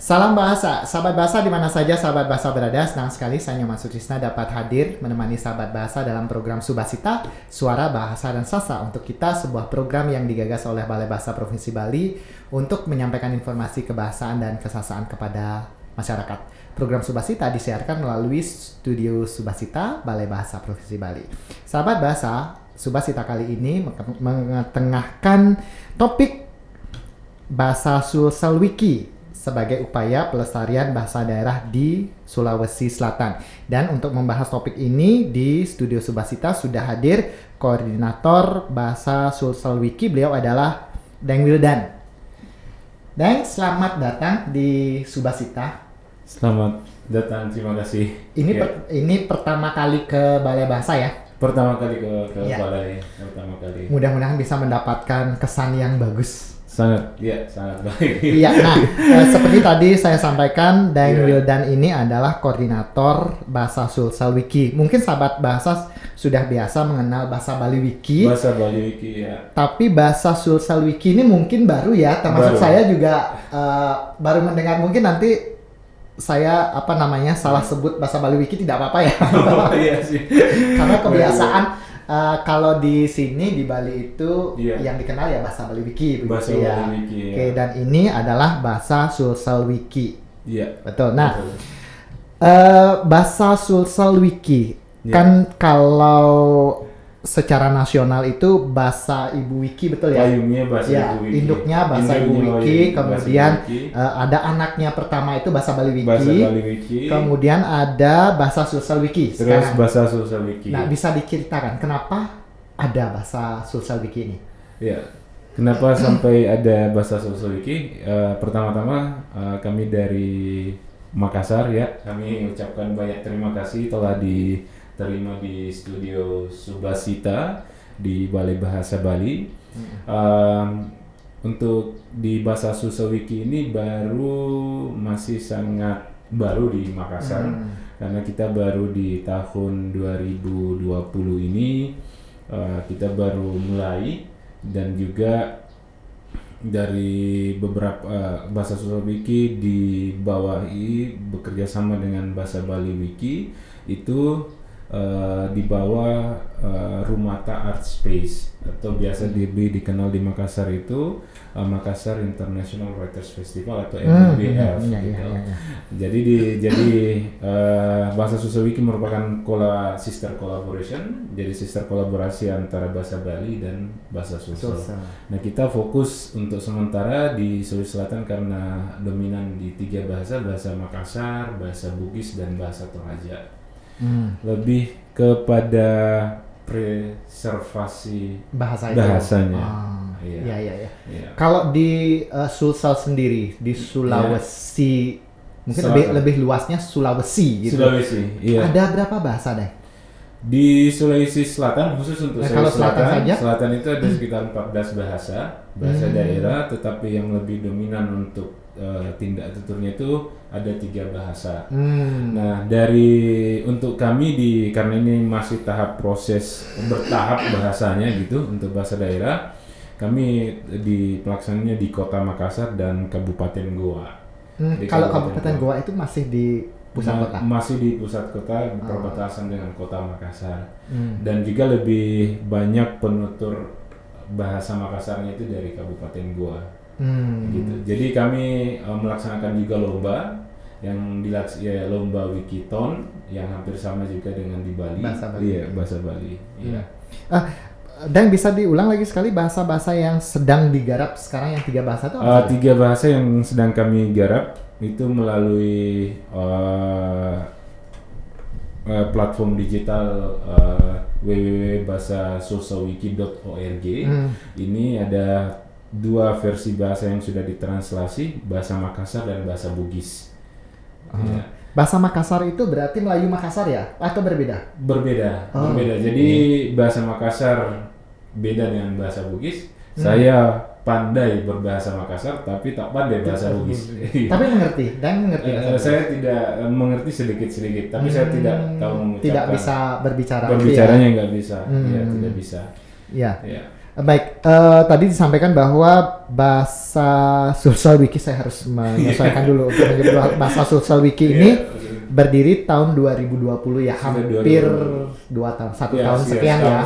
Salam bahasa, sahabat bahasa di mana saja sahabat bahasa berada. Senang sekali saya Nyoman Sutrisna dapat hadir menemani sahabat bahasa dalam program Subasita, Suara Bahasa dan Sastra untuk kita, sebuah program yang digagas oleh Balai Bahasa Provinsi Bali untuk menyampaikan informasi kebahasaan dan kesasaan kepada masyarakat. Program Subasita disiarkan melalui studio Subasita, Balai Bahasa Provinsi Bali. Sahabat bahasa, Subasita kali ini mengetengahkan topik Bahasa Sulsel Wiki sebagai upaya pelestarian bahasa daerah di Sulawesi Selatan. Dan untuk membahas topik ini di studio Subasita sudah hadir koordinator Bahasa Sulsel Wiki. Beliau adalah Deng Wildan. Deng, selamat datang di Subasita. Selamat datang, terima kasih. Ini pertama kali ke Balai Bahasa ya? Pertama kali ke Balai, pertama kali. Mudah-mudahan bisa mendapatkan kesan yang bagus. Sangat baik. Iya, nah seperti tadi saya sampaikan, Deng Wildan ini adalah koordinator Bahasa Sulsel Wiki. Mungkin sahabat bahasa sudah biasa mengenal Bahasa Bali Wiki. Bahasa Bali Wiki ya. Tapi Bahasa Sulsel Wiki ini mungkin baru ya, termasuk saya juga baru mendengar. Mungkin nanti saya salah sebut Bahasa Bali Wiki, tidak apa-apa ya. Oh, iya sih. Karena kebiasaan kalau di sini di Bali itu yang dikenal ya Bahasa Bali Wiki. Bahasa Bali Wiki. Oke, dan ini adalah Bahasa Sulsel Wiki. Iya. Betul. Nah, Bahasa Sulsel Wiki kan kalau secara nasional itu Bahasa Ibu Wiki, betul ya? Payungnya Bahasa Ibu Wiki. Induknya Bahasa Ibu Wiki, kemudian ada anaknya pertama itu Bahasa Bali Wiki. Bahasa Bali Wiki. Kemudian ada Bahasa Sulsel Wiki. Terus Bahasa Sulsel Wiki. Nah, bisa diceritakan kenapa ada Bahasa Sulsel Wiki ini? Ya. Kenapa sampai ada Bahasa Sulsel Wiki? Pertama-tama kami dari Makassar ya. Kami ucapkan banyak terima kasih telah diterima di studio Subasita di Balai Bahasa Bali. Untuk di Bahasa Sulsel Wiki ini masih sangat baru di Makassar, karena kita baru di tahun 2020 ini kita baru mulai, dan juga dari beberapa Bahasa Sulsel Wiki dibawahi bekerja sama dengan Bahasa Bali Wiki itu di bawah Rumata Art Space, atau biasa dikenal di Makassar itu Makassar International Writers Festival atau MIWF. Jadi Bahasa Sulsel Wiki merupakan sister collaboration, jadi sister kolaborasi antara Bahasa Bali dan Bahasa Sulsel. Nah, kita fokus untuk sementara di Sulawesi Selatan karena dominan di 3 bahasa Makassar, Bahasa Bugis, dan Bahasa Toraja. Lebih kepada preservasi bahasanya. Iya. Kalau di Sulsel sendiri di Sulawesi, mungkin lebih luasnya Sulawesi gitu. Sulawesi, iya. Ada berapa bahasa deh? Di Sulawesi Selatan, khusus untuk Sulawesi Selatan itu ada sekitar 14 bahasa daerah, tetapi yang lebih dominan untuk tindak tuturnya itu ada 3 bahasa. Nah, untuk kami karena ini masih tahap proses bertahap bahasanya gitu, untuk bahasa daerah kami pelaksananya di Kota Makassar dan Kabupaten Goa. Kalau Kabupaten Goa itu masih di pusat kota? Masih di pusat kota, perbatasan dengan Kota Makassar. Dan juga lebih banyak penutur bahasa Makassarnya itu dari Kabupaten Goa. Gitu. Jadi kami melaksanakan juga lomba yang lomba Wikiton yang hampir sama juga dengan di Bali. Bahasa Bali. Iya, Bahasa Bali. Iya. Dan bisa diulang lagi sekali bahasa-bahasa yang sedang digarap sekarang, yang 3 bahasa itu apa? 3 bahasa yang sedang kami garap itu melalui platform digital www.bahasasulselwiki.org. Ini ada 2 versi bahasa yang sudah ditranslasi, Bahasa Makassar dan Bahasa Bugis. Ya. Bahasa Makassar itu berarti Melayu Makassar ya? Atau berbeda? Berbeda. Jadi Bahasa Makassar beda dengan Bahasa Bugis. Saya pandai berbahasa Makassar, tapi tak pandai bahasa Bugis. Tapi mengerti? Dan mengerti? Saya tidak mengerti sedikit-sedikit, tapi saya tidak tahu mengucapkan. Tidak bisa berbicara. Berbicaranya nggak bisa. Ya, tidak bisa. Ya. Baik, tadi disampaikan bahwa bahasa Sulsel Wiki, saya harus menyesuaikan dulu untuk menyebut bahasa Sulsel Wiki ini berdiri tahun 2020 ya, hampir 2 tahun, 1 tahun sekian ya.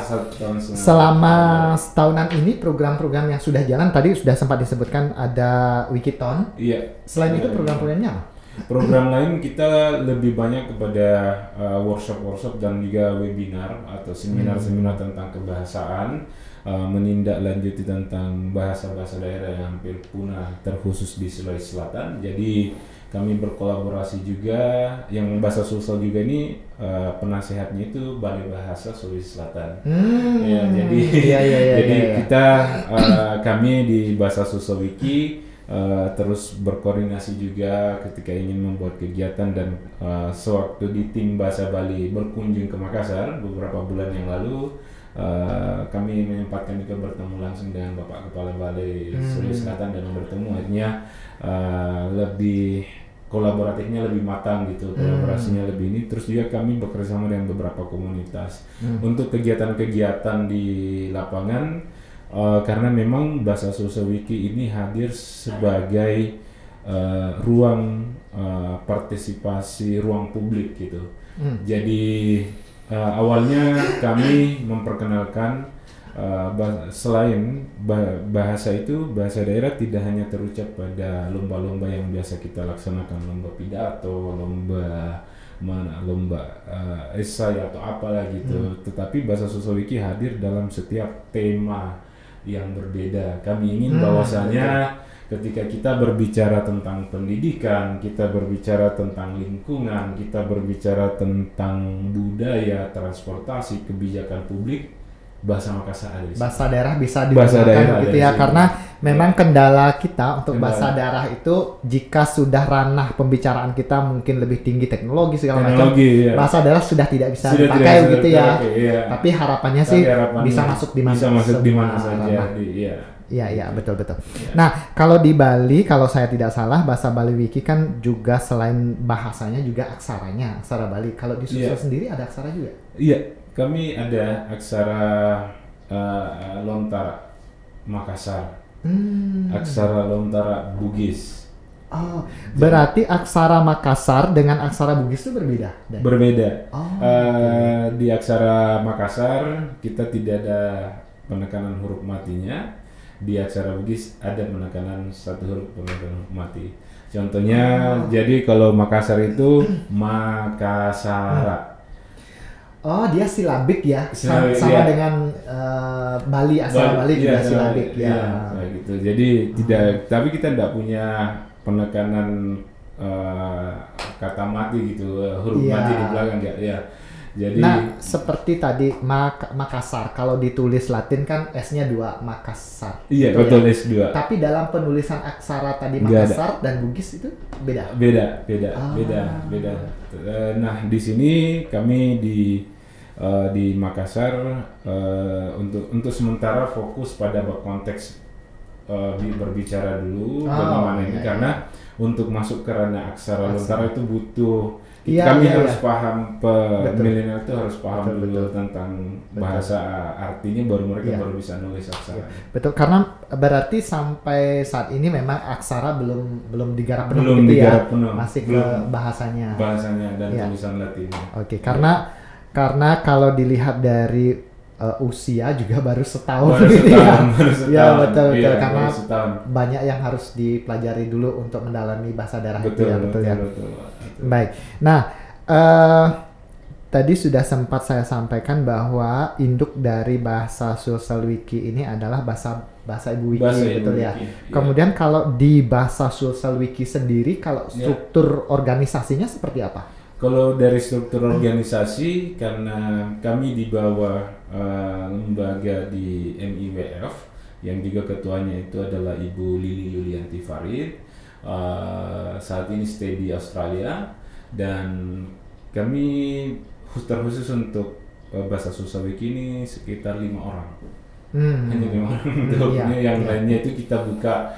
Selama setahunan ini program-program yang sudah jalan tadi sudah sempat disebutkan ada Wikiton. Iya. Selain itu program-programnya apa? Program lain kita lebih banyak kepada workshop-workshop dan juga webinar atau seminar-seminar tentang kebahasaan, menindaklanjuti tentang bahasa-bahasa daerah yang hampir punah terkhusus di Sulawesi Selatan. Jadi kami berkolaborasi juga, yang bahasa Sulsel juga ini penasehatnya itu Balai Bahasa Sulawesi Selatan. Ya, jadi kita kami di Bahasa Sulsel Wiki terus berkoordinasi juga ketika ingin membuat kegiatan, dan sewaktu di tim Bahasa Bali berkunjung ke Makassar beberapa bulan yang lalu, kami menyempatkan juga bertemu langsung dengan Bapak Kepala Balai Sulawesi Selatan dan bertemu, akhirnya lebih kolaboratifnya lebih matang gitu, kolaborasinya lebih ini. Terus juga kami bekerjasama dengan beberapa komunitas untuk kegiatan-kegiatan di lapangan. Karena memang Bahasa Sulsel Wiki ini hadir sebagai ruang partisipasi, ruang publik gitu. Jadi awalnya kami memperkenalkan selain bahasa itu, bahasa daerah tidak hanya terucap pada lomba-lomba yang biasa kita laksanakan, lomba pidato, lomba esai atau apalah gitu. Tetapi Bahasa Sulsel Wiki hadir dalam setiap tema yang berbeda. Kami ingin bahwasanya ketika kita berbicara tentang pendidikan, kita berbicara tentang lingkungan, kita berbicara tentang budaya, transportasi, kebijakan publik, bahasa Makassar ada di sini. Bahasa daerah bisa digunakan gitu ya, karena memang kendala kita untuk bahasa daerah itu jika sudah ranah pembicaraan kita mungkin lebih tinggi teknologi segala macam, bahasa daerah sudah tidak bisa dipakai begitu ya. Tapi harapannya sih bisa masuk di mana saja. Iya, betul. Nah, kalau di Bali, kalau saya tidak salah, bahasa Bali Wiki kan juga selain bahasanya juga aksaranya, aksara Bali. Kalau di Sulsel sendiri ada aksara juga? Iya. Kami ada aksara Lontara Makassar, aksara Lontara Bugis. Oh, berarti aksara Makassar dengan aksara Bugis itu berbeda? Berbeda. Di aksara Makassar kita tidak ada penekanan huruf matinya. Di aksara Bugis ada penekanan satu huruf, penekanan huruf mati. Contohnya, jadi kalau Makassar itu Makassara. Oh, dia silabik ya, sama dengan Bali, asal Bali juga silabik ya. Gitu. Jadi tidak, tapi kita tidak punya penekanan kata mati gitu, huruf mati di belakang ya. Jadi, nah, seperti tadi Makassar, kalau ditulis Latin kan S-nya 2, Makassar. Iya, betul ya? S2. Tapi dalam penulisan aksara tadi Makassar dan Bugis itu beda. Beda. Nah, di sini kami di Makassar untuk sementara fokus pada konteks berbicara dulu bagaimana ini, karena untuk masuk ke ranah aksara Lontara itu butuh kami harus paham, milenial itu harus paham dulu tentang bahasa artinya, baru mereka baru bisa nulis aksara. Betul, karena berarti sampai saat ini memang aksara belum digarap penuh gitu ya, masih ke bahasanya dan tulisan Latinnya. Oke, karena kalau dilihat dari usia juga baru setahun gitu ya. Betul, karena banyak yang harus dipelajari dulu untuk mendalami bahasa daerah itu ya, betul. Baik. Nah, tadi sudah sempat saya sampaikan bahwa induk dari bahasa Sulsel Wiki ini adalah bahasa Ibu Wiki, betul ya. Kemudian kalau di bahasa Sulsel Wiki sendiri, kalau struktur organisasinya seperti apa? Kalau dari struktur organisasi, karena kami di bawah lembaga di MIWF yang juga ketuanya itu adalah Ibu Lili Yulianti Farid, saat ini stay di Australia, dan kami terkhusus untuk bahasa Sulsel Wiki ini sekitar 5 orang. Hanya 5 orang. Yang lainnya itu kita buka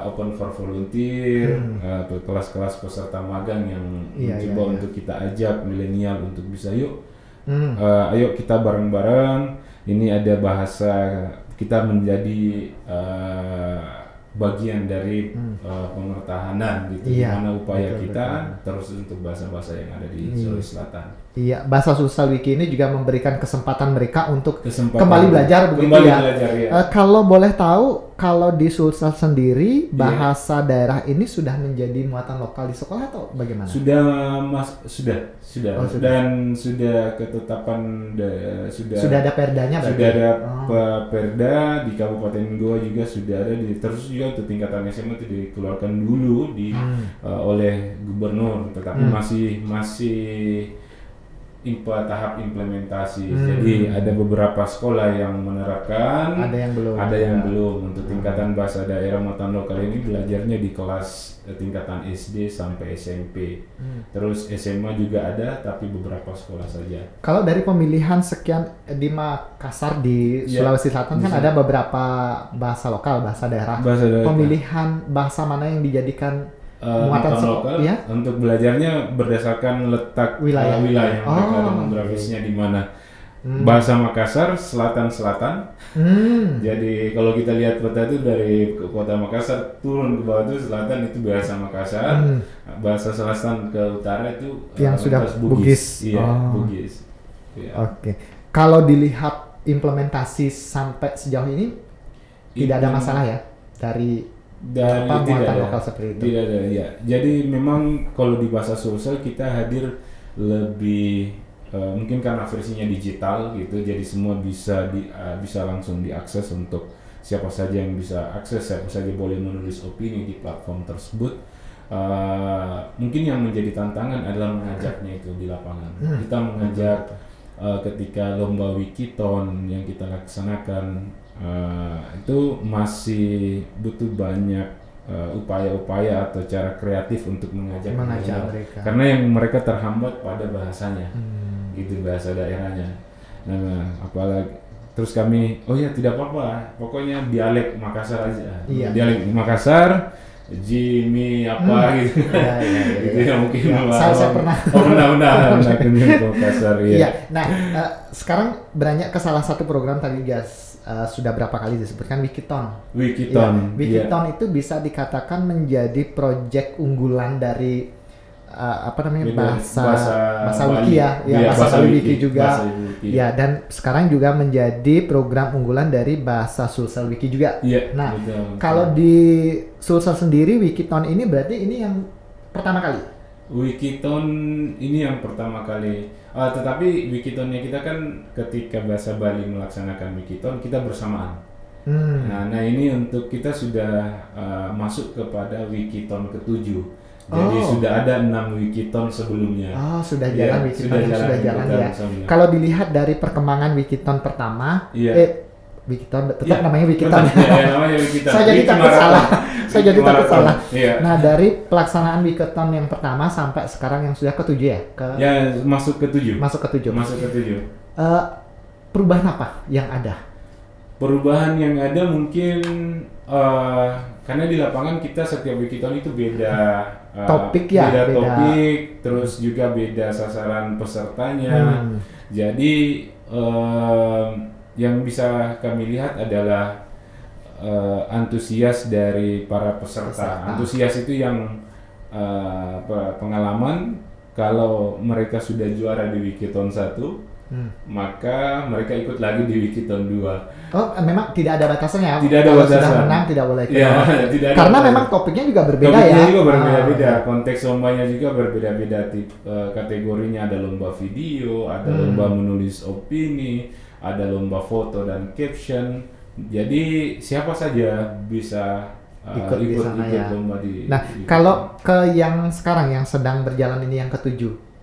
open for volunteer, kelas-kelas peserta magang yang mencoba untuk kita ajak milenial untuk bisa ayo kita bareng-bareng. Ini ada bahasa kita menjadi bagian dari pemertahanan gitu, Iya, mana upaya betul, kita betul. terus untuk bahasa-bahasa yang ada di Iya. Sulawesi Selatan. Iya, Bahasa Sulsel Wiki ini juga memberikan kesempatan mereka untuk Kesempatan kembali belajar begitu kembali ya. belajar, ya. Kalau boleh tahu, kalau di Sulsel sendiri Iya. bahasa daerah ini sudah menjadi muatan lokal di sekolah atau bagaimana? Sudah Oh, sudah. dan sudah ketetapan Sudah ada perdanya berarti? sudah ada Oh. perda di Kabupaten Goa juga sudah ada terus juga untuk tingkatan SMA itu dikeluarkan dulu oleh gubernur, tetapi masih tahap implementasi. Jadi ada beberapa sekolah yang menerapkan, Ada yang belum. ada yang belum. Untuk tingkatan bahasa daerah muatan lokal ini belajarnya di kelas tingkatan SD sampai SMP. Terus SMA juga ada, tapi beberapa sekolah saja. Kalau dari pemilihan sekian di Makassar di Ya, Sulawesi Selatan kan bisa. ada beberapa bahasa lokal, bahasa daerah. Bahasa daerah. Pemilihan bahasa mana yang dijadikan Muatan lokal ya? untuk belajarnya berdasarkan letak Wilayah. wilayah mereka, Oh, demografisnya di mana. Bahasa Makassar selatan-selatan. Jadi kalau kita lihat peta itu dari kota Makassar turun ke bawah itu selatan itu bahasa Makassar. Bahasa selatan ke utara itu Yang sudah bahasa Bugis. Iya, Oh. Bugis. Ya. Oke. Kalau dilihat implementasi sampai sejauh ini tidak ada masalah ya dari Dari muatan tidak ada. lokal seperti itu. Tidak ada, ya. Jadi memang kalau di bahasa Sulsel kita hadir lebih mungkin karena versinya digital gitu, jadi semua bisa langsung diakses untuk siapa saja yang bisa akses, siapa saja boleh menulis opini di platform tersebut. Mungkin yang menjadi tantangan adalah mengajaknya itu di lapangan. Kita mengajak ketika lomba Wikiton yang kita laksanakan. Itu masih butuh banyak upaya-upaya atau cara kreatif untuk mengajak mereka. karena yang mereka terhambat pada bahasanya, gitu, bahasa daerahnya. Nah, apalagi terus kami, oh ya tidak apa-apa, pokoknya dialek Makassar aja, Iya. dialek Makassar, Jimmy apa gitu, gitu ya mungkin. Saya pernah. pernah kunjung ke Makassar ya. Iya. Nah, sekarang beranjak ke salah satu program tadi guys. Sudah berapa kali disebutkan Wikiton. Wikiton. Ya, Wikiton itu bisa dikatakan menjadi proyek unggulan dari bahasa wiki ya, bahasa wiki juga. Ya, dan sekarang juga menjadi program unggulan dari bahasa Sulsel Wiki juga. Iya, Nah, betul. kalau di Sulsel sendiri Wikiton ini berarti ini yang pertama kali. Wikiton ini yang pertama kali. Tetapi Wikitonnya kita kan ketika bahasa Bali melaksanakan Wikiton kita bersamaan. Nah ini untuk kita sudah masuk kepada Wikiton ke-7. Jadi sudah ada 6 Wikiton sebelumnya. Oh, sudah jalan Wikiton sudah jalan ya. sebelumnya. Kalau dilihat dari perkembangan Wikiton pertama, Wikiton tetap namanya Wikiton. Namanya Wikiton. Saya jadi takut salah. Saya jadi takut salah. Iya. Nah, dari pelaksanaan Wikiton yang pertama sampai sekarang yang sudah ke-7 ya? Masuk ke-7. Masuk ke-7. Masuk ke-7. Perubahan apa yang ada? Perubahan yang ada mungkin karena di lapangan kita setiap Wikiton itu beda topik ya, beda topik, terus juga beda sasaran pesertanya. Jadi yang bisa kami lihat adalah antusias dari para peserta. Antusias itu yang pengalaman kalau mereka sudah juara di Wikiton 1, maka mereka ikut lagi di Wikiton 2. Oh, memang tidak ada batasannya. Tidak ada kalau batasan. Sudah menang tidak boleh ikut. Ya, tidak ada Karena batasan. memang topiknya juga berbeda Topiknya ya. juga berbeda-beda. Konteks lombanya juga berbeda-beda. Kategorinya ada lomba video, ada lomba menulis opini, ada lomba foto dan caption. Jadi siapa saja bisa ikut di sana ya. lomba di. Nah, kalau ke yang sekarang yang sedang berjalan ini yang ke-7.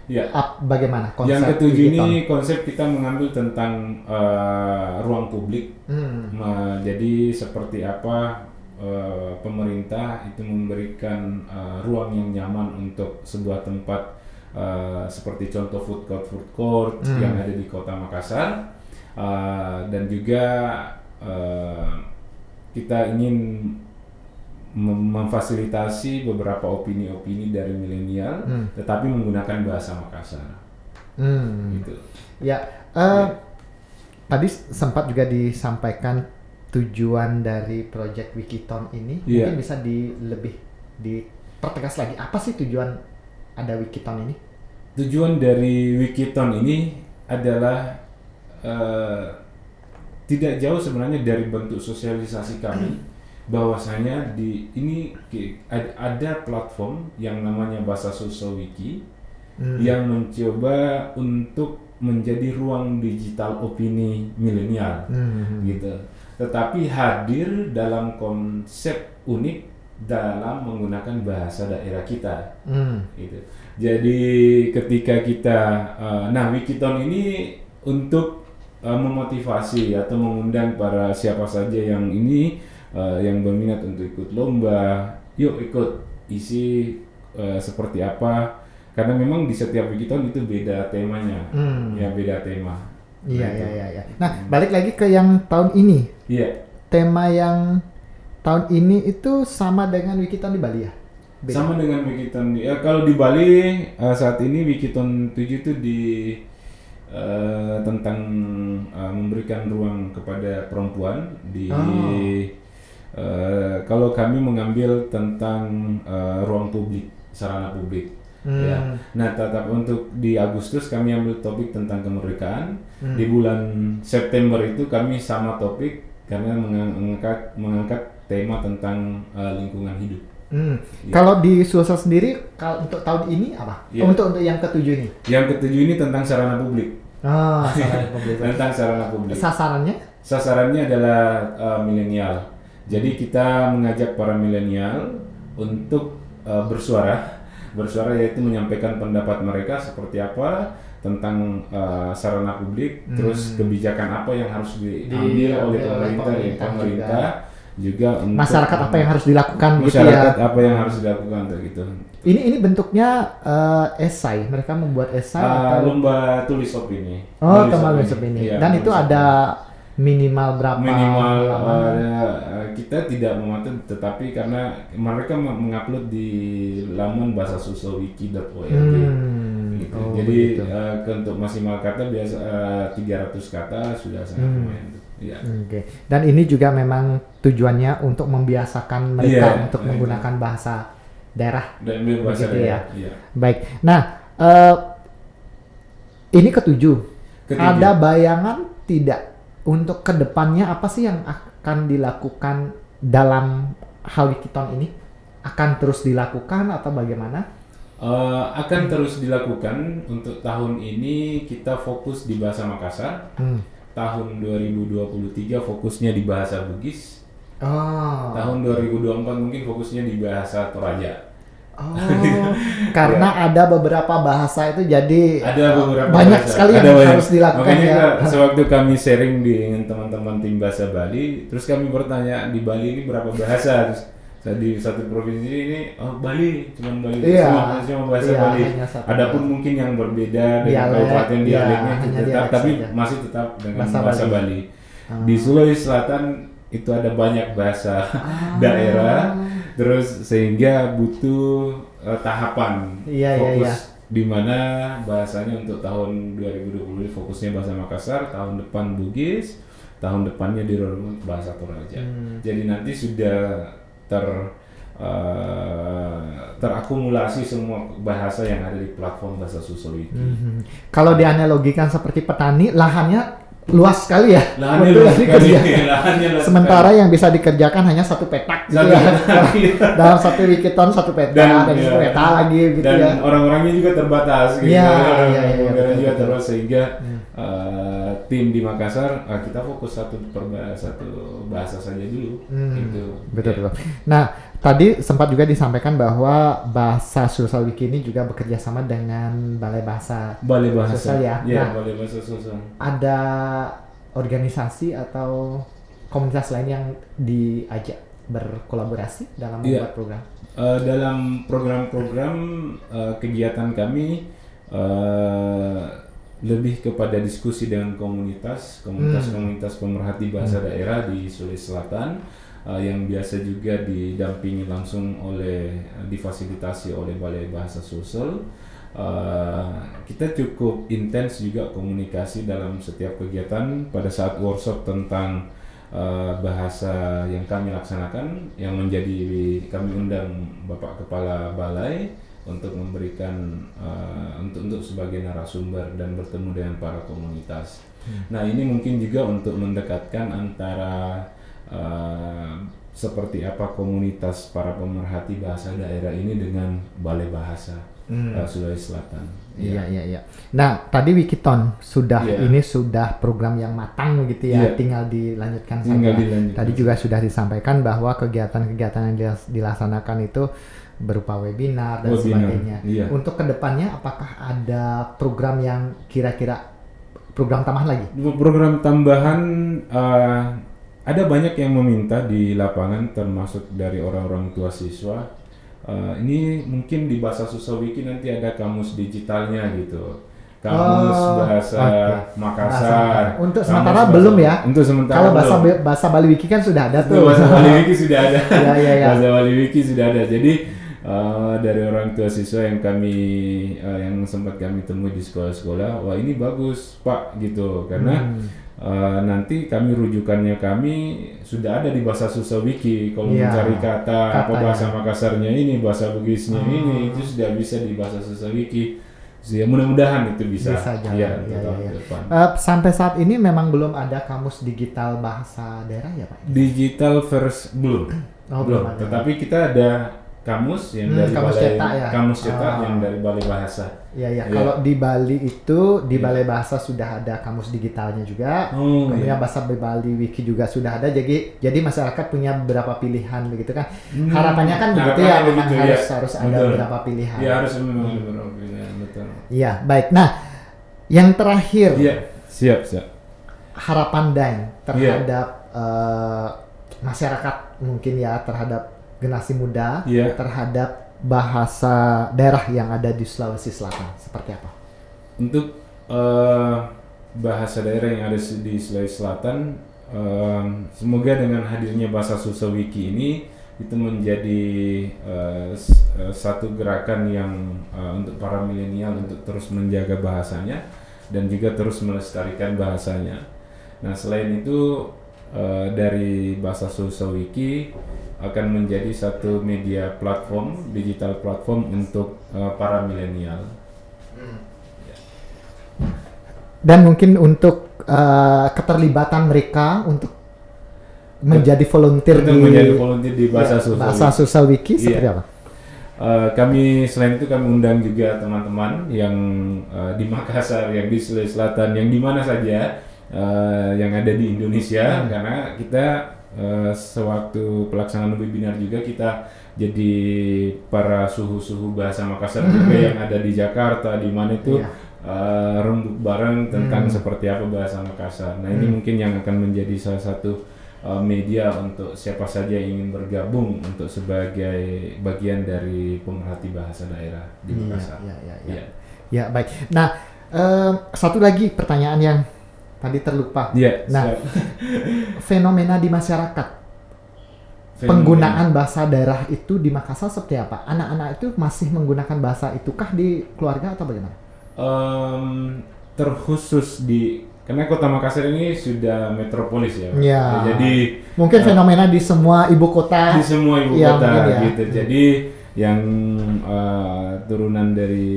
Ya. Bagaimana konsep Yang ke-7 Wikiton? ini konsep kita mengambil tentang ruang publik. Jadi seperti apa pemerintah itu memberikan ruang yang nyaman untuk sebuah tempat seperti contoh food court yang ada di Kota Makassar, dan juga kita ingin memfasilitasi beberapa opini-opini dari milenial, tetapi menggunakan bahasa Makassar. Gitu. Ya, tadi sempat juga disampaikan tujuan dari Project Wikiton ini. Iya. Mungkin bisa lebih dipertegas lagi. Apa sih tujuan ada Wikiton ini? Tujuan dari Wikiton ini adalah tidak jauh sebenarnya dari bentuk sosialisasi kami, bahwasanya ada platform yang namanya Bahasa Sosial Wiki yang mencoba untuk menjadi ruang digital opini milenial gitu. Tetapi hadir dalam konsep unik dalam menggunakan bahasa daerah kita gitu. Jadi ketika kita Wikiton ini untuk memotivasi atau mengundang para siapa saja yang yang berminat untuk ikut lomba, yuk ikut isi seperti apa, karena memang di setiap Wikiton itu beda temanya, ya beda tema. Iya. Nah, balik lagi ke yang tahun ini. Iya. Tema yang tahun ini itu sama dengan Wikiton di Bali ya? Beda. Sama dengan Wikiton. Ya, kalau di Bali saat ini Wikiton 7 itu tentang memberikan ruang kepada perempuan kalau kami mengambil tentang ruang publik, sarana publik. Ya. Nah, tetap untuk di Agustus kami ambil topik tentang kemerdekaan. Di bulan September itu kami sama topik karena mengangkat tema tentang lingkungan hidup. Ya. Kalau di Sulsel sendiri, kalau untuk tahun ini apa? Ya. Untuk yang ketujuh ini? Yang ketujuh ini tentang sarana publik. Sarana publik. Tentang sarana publik. Sasarannya adalah milenial. Jadi kita mengajak para milenial untuk bersuara yaitu menyampaikan pendapat mereka seperti apa tentang sarana publik, terus kebijakan apa yang harus diambil oleh pemerintah juga untuk masyarakat apa yang harus dilakukan masyarakat gitu ya. Apa yang harus dilakukan gitu. Ini bentuknya esai, mereka membuat esai atau lomba tulis opini. Lomba tulis opini. Ya, dan itu ada minimal berapa? Minimal kita tidak mematok, tetapi karena mereka mengupload di laman bahasasosialwiki.org. Gitu. Jadi untuk maksimal kata biasa 300 kata sudah sangat lumayan. Ya. Okay. Dan ini juga memang tujuannya untuk membiasakan mereka untuk menggunakan bahasa daerah. Dan bahasa daerah. Ya. Baik. Nah, ini ketujuh. Ada bayangan tidak untuk kedepannya apa sih yang akan dilakukan dalam hal Wikiton ini? Akan terus dilakukan atau bagaimana? Akan terus dilakukan. Untuk tahun ini kita fokus di bahasa Makassar. Tahun 2023 fokusnya di bahasa Bugis. Tahun 2024 mungkin fokusnya di bahasa Toraja. Karena ada beberapa bahasa itu jadi banyak bahasa. Sekali yang harus dilakukan. Makanya sewaktu kami sharing dengan teman-teman tim bahasa Bali, terus kami bertanya di Bali ini berapa bahasa, terus di satu provinsi ini Bali cuma Bali, cuma bahasa Bali. Adapun mungkin yang berbeda dengan kabupaten dialeknya tapi masih tetap dengan bahasa Bali. Di Sulawesi Selatan itu ada banyak bahasa daerah, terus sehingga butuh tahapan fokus di mana bahasanya untuk tahun 2020 fokusnya bahasa Makassar, tahun depan Bugis, tahun depannya di bahasa Toraja. Jadi nanti sudah terakumulasi semua bahasa yang ada di platform Bahasa Sosial Wiki. Kalau dianalogikan seperti petani, lahannya luas sekali ya. Lahannya luas sekali. Sementara yang bisa dikerjakan hanya satu petak gitu ya. Dalam satu Wikiton satu petak dan satu peta lagi gitu ya. Dan orang-orangnya juga terbatas gitu. Orang-orang juga terbatas sehingga tim di Makassar kita fokus satu bahasa saja dulu. Gitu. Betul. Nah, tadi sempat juga disampaikan bahwa Bahasa Sosial Wiki ini juga bekerja sama dengan Balai Bahasa Sosial ya. Nah, Balai Bahasa Sosial. Ada organisasi atau komunitas lain yang diajak berkolaborasi dalam membuat program? Dalam program-program kegiatan kami lebih kepada diskusi dengan komunitas pemerhati bahasa daerah di Sulawesi Selatan. yang biasa juga didampingi langsung difasilitasi oleh Balai Bahasa Sulsel. Kita cukup intens juga komunikasi dalam setiap kegiatan. Pada saat workshop tentang bahasa yang kami laksanakan, yang kami undang Bapak Kepala Balai untuk memberikan untuk sebagai narasumber dan bertemu dengan para komunitas. Nah, ini mungkin juga untuk mendekatkan antara seperti apa komunitas para pemerhati bahasa daerah ini dengan Balai Bahasa Sulawesi Selatan. Iya. Nah, tadi Wikiton ini sudah program yang matang gitu ya, tinggal dilanjutkan saja. Tadi juga sudah disampaikan bahwa kegiatan-kegiatan yang dilaksanakan itu berupa webinar dan sebagainya. Untuk kedepannya, apakah ada program yang kira-kira program tambahan lagi? Program tambahan ada banyak yang meminta di lapangan, termasuk dari orang-orang tua siswa. Ini mungkin di Bahasa Susah Wiki nanti ada kamus digitalnya gitu. Kamus bahasa Makassar. Untuk sementara belum ya. Untuk sementara. Kalau bahasa Bali Wiki kan sudah ada tuh. Bahasa Bali Wiki sudah ada. Iya. Bahasa Bali Wiki sudah ada. Jadi dari orang tua siswa yang sempat kami temui di sekolah-sekolah, wah ini bagus Pak gitu, karena nanti rujukannya sudah ada di Bahasa Susah Wiki. Kalau mencari kata apa bahasa Makassarnya ini, bahasa Bugisnya ini, itu sudah bisa di Bahasa Susah Wiki. Ya, mudah-mudahan itu bisa jalan. Ya. Sampai saat ini memang belum ada kamus digital bahasa daerah ya Pak? Digital belum. Belum. Tetapi kita ada kamus yang dari kamus cetak yang dari Balai Bahasa. Iya. Kalau di Bali itu di Balai Bahasa sudah ada kamus digitalnya juga. Kemudian Bahasa Bali Wiki juga sudah ada. Jadi masyarakat punya beberapa pilihan begitu kan. Harapannya kan begitu ya, memang harus ada beberapa pilihan. Ya, harus memang ada beberapa pilihan, betul. Iya, baik. Nah, yang terakhir. Iya, siap. Harapan Daeng terhadap masyarakat mungkin ya, terhadap generasi muda, terhadap bahasa daerah yang ada di Sulawesi Selatan, seperti apa? Untuk bahasa daerah yang ada di Sulawesi Selatan, semoga dengan hadirnya Bahasa Susah Wiki ini itu menjadi satu gerakan yang untuk para milenial untuk terus menjaga bahasanya dan juga terus melestarikan bahasanya. Nah, selain itu dari Bahasa Susah Wiki akan menjadi satu media digital platform untuk para milenial. Dan mungkin untuk keterlibatan mereka untuk menjadi volunteer di Bahasa Susah Wiki seperti apa? Selain itu kami undang juga teman-teman yang di Makassar, yang di Sulawesi Selatan, yang di mana saja yang ada di Indonesia, karena kita sewaktu pelaksanaan webinar juga kita jadi para suhu-suhu bahasa Makassar juga yang ada di Jakarta, di mana itu rembuk bareng tentang seperti apa bahasa Makassar. Nah, ini mungkin yang akan menjadi salah satu media untuk siapa saja yang ingin bergabung untuk sebagai bagian dari pemerhati bahasa daerah di Makassar. Ya, baik. Nah, satu lagi pertanyaan yang tadi terlupa. Fenomena di masyarakat, penggunaan bahasa daerah itu di Makassar seperti apa? Anak-anak itu masih menggunakan bahasa itukah di keluarga atau bagaimana? Terkhusus karena Kota Makassar ini sudah metropolis ya. Jadi mungkin fenomena di semua ibu kota. Di semua ibu kota gitu. Jadi yang turunan dari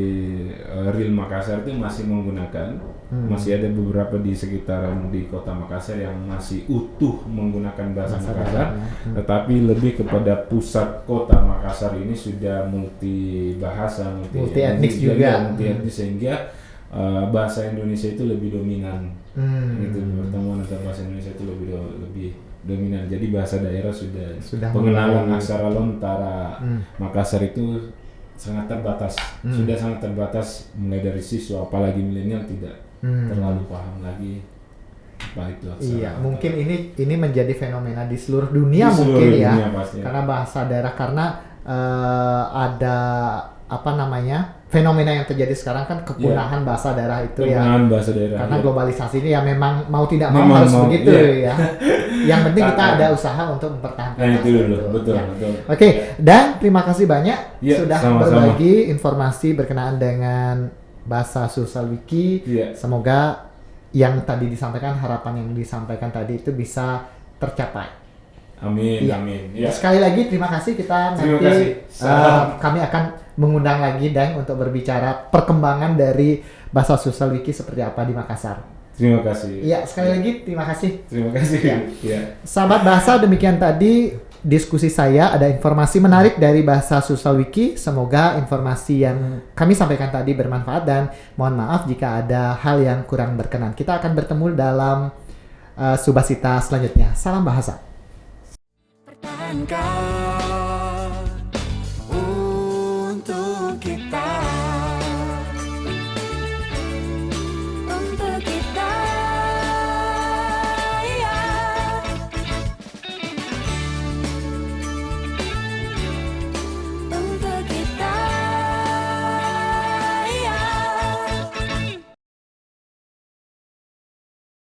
real Makassar itu masih menggunakan. Masih ada beberapa di sekitaran di Kota Makassar yang masih utuh menggunakan bahasa Makassar, tetapi lebih kepada pusat Kota Makassar ini sudah multi bahasa, multi etnis juga, sehingga bahasa Indonesia itu lebih dominan. Itu pertemuan antara bahasa Indonesia itu lebih dominan. Jadi bahasa daerah sudah pengenalan aksara lontara Makassar itu sangat terbatas, sudah sangat terbatas, mulai dari siswa apalagi milenial tidak terlalu paham lagi apa itu aksara. Iya, mungkin ini menjadi fenomena di seluruh dunia, mungkin ya, karena bahasa daerah, karena ada apa namanya fenomena yang terjadi sekarang kan kepunahan bahasa daerah itu ya. Kepunahan bahasa daerah. Karena ya. globalisasi ini ya memang mau tidak mau Memang harus mau, begitu iya. ya. Yang penting kita ada usaha untuk mempertahankan. Nah itu bahasa dulu, itu. betul, Ya. betul. Oke, dan terima kasih banyak Ya, sudah sama-sama. berbagi informasi berkenaan dengan bahasa Sosial Wiki. Iya. Semoga yang tadi disampaikan, harapan yang disampaikan tadi itu bisa tercapai. Amin, Iya. amin. Ya. Sekali lagi terima kasih, kita Terima nanti kasih. Salam. kami akan mengundang lagi dan untuk berbicara perkembangan dari bahasa Sosial Wiki seperti apa di Makassar. Terima kasih. Iya, sekali lagi terima kasih. Terima kasih. Ya. Ya. Sahabat bahasa, demikian tadi diskusi saya. Ada informasi menarik dari bahasa Sosial Wiki. Semoga informasi yang kami sampaikan tadi bermanfaat dan mohon maaf jika ada hal yang kurang berkenan. Kita akan bertemu dalam Subasita selanjutnya. Salam bahasa. Pertahankan untuk kita.